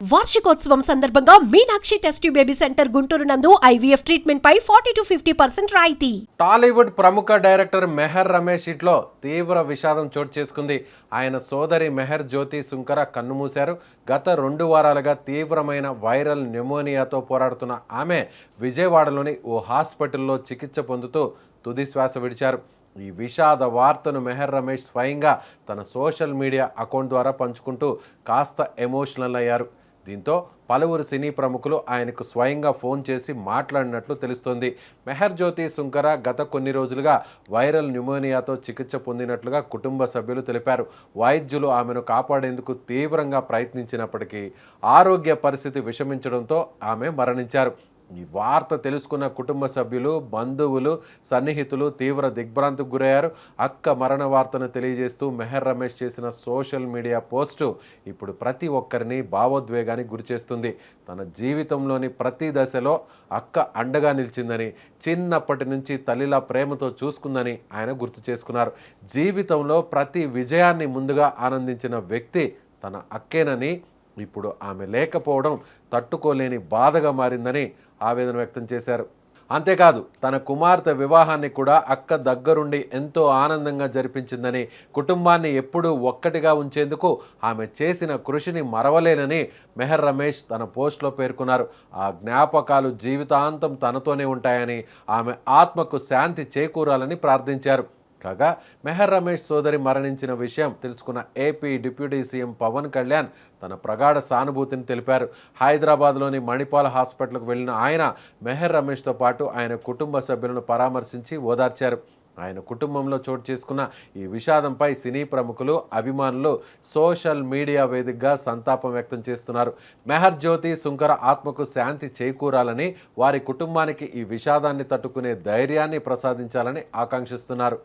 వార్షికోత్సవం సందర్భంగా Meenakshi test tube baby centre Guntur నందు ఐవీఎఫ్ ట్రీట్మెంట్ పై 40 to 50% రాయితీ. టాలీవుడ్ ప్రముఖ డైరెక్టర్ మెహర్ రమేష్ ఇంట్లో తీవ్ర విషాదం చోటు చేసుకుంది. ఆయన సోదరి మెహర్ జ్యోతి సుంకర కన్నుమూశారు. గత 2 వారాలుగా తీవ్రమైన వైరల్ న్యూమోనియాతో పోరాడుతున్న ఆమె విజయవాడలోని ఓ హాస్పిటల్లో చికిత్స పొందుతూ తుది శ్వాస విడిచారు. ఈ విషాద వార్తను మెహర్ రమేష్ స్వయంగా తన సోషల్ మీడియా అకౌంట్ ద్వారా పంచుకుంటూ కాస్త ఎమోషనల్ అయ్యారు. దీంతో పలువురు సినీ ప్రముఖులు ఆయనకు స్వయంగా ఫోన్ చేసి మాట్లాడినట్లు తెలుస్తోంది. మెహర్ జ్యోతి సుంకర గత కొన్ని రోజులుగా వైరల్ న్యూమోనియాతో చికిత్స పొందినట్లుగా కుటుంబ సభ్యులు తెలిపారు. వైద్యులు ఆమెను కాపాడేందుకు తీవ్రంగా ప్రయత్నించినప్పటికీ ఆరోగ్య పరిస్థితి విషమించడంతో ఆమె మరణించారు. ఈ వార్త తెలుసుకున్న కుటుంబ సభ్యులు, బంధువులు, సన్నిహితులు తీవ్ర దిగ్భ్రాంతికి గురయ్యారు. అక్క మరణ వార్తను తెలియజేస్తూ మెహర్ రమేష్ చేసిన సోషల్ మీడియా పోస్టు ఇప్పుడు ప్రతి ఒక్కరిని భావోద్వేగానికి గురిచేస్తుంది. తన జీవితంలోని ప్రతి దశలో అక్క అండగా నిలిచిందని, చిన్నప్పటి నుంచి తల్లిలా ప్రేమతో చూసుకుందని ఆయన గుర్తు చేసుకున్నారు. జీవితంలో ప్రతి విజయాన్ని ముందుగా ఆనందించిన వ్యక్తి తన అక్కేనని, ఇప్పుడు ఆమె లేకపోవడం తట్టుకోలేని బాధగా మారిందని ఆవేదన వ్యక్తం చేశారు. అంతేకాదు తన కుమార్తె వివాహాన్ని కూడా అక్క దగ్గరుండి ఎంతో ఆనందంగా జరిపించిందని, కుటుంబాన్ని ఎప్పుడూ ఒక్కటిగా ఉంచేందుకు ఆమె చేసిన కృషిని మరవలేనని మెహర్ రమేష్ తన పోస్ట్లో పేర్కొన్నారు. ఆ జ్ఞాపకాలు జీవితాంతం తనతోనే ఉంటాయని, ఆమె ఆత్మకు శాంతి చేకూరాలని ప్రార్థించారు. కాగా మెహర్ రమేష్ సోదరి మరణించిన విషయం తెలుసుకున్న AP deputy CM Pawan Kalyan తన ప్రగాఢ సానుభూతిని తెలిపారు. హైదరాబాద్లోని మణిపాల్ హాస్పిటల్కు వెళ్లిన ఆయన మెహర్ రమేష్తో పాటు ఆయన కుటుంబ సభ్యులను పరామర్శించి ఓదార్చారు. ఆయన కుటుంబంలో చోటు చేసుకున్న ఈ విషాదంపై సినీ ప్రముఖులు, అభిమానులు సోషల్ మీడియా వేదికగా సంతాపం వ్యక్తం చేస్తున్నారు. మెహర్ జ్యోతి సుంకర ఆత్మకు శాంతి చేకూరాలని, వారి కుటుంబానికి ఈ విషాదాన్ని తట్టుకునే ధైర్యాన్ని ప్రసాదించాలని ఆకాంక్షిస్తున్నారు.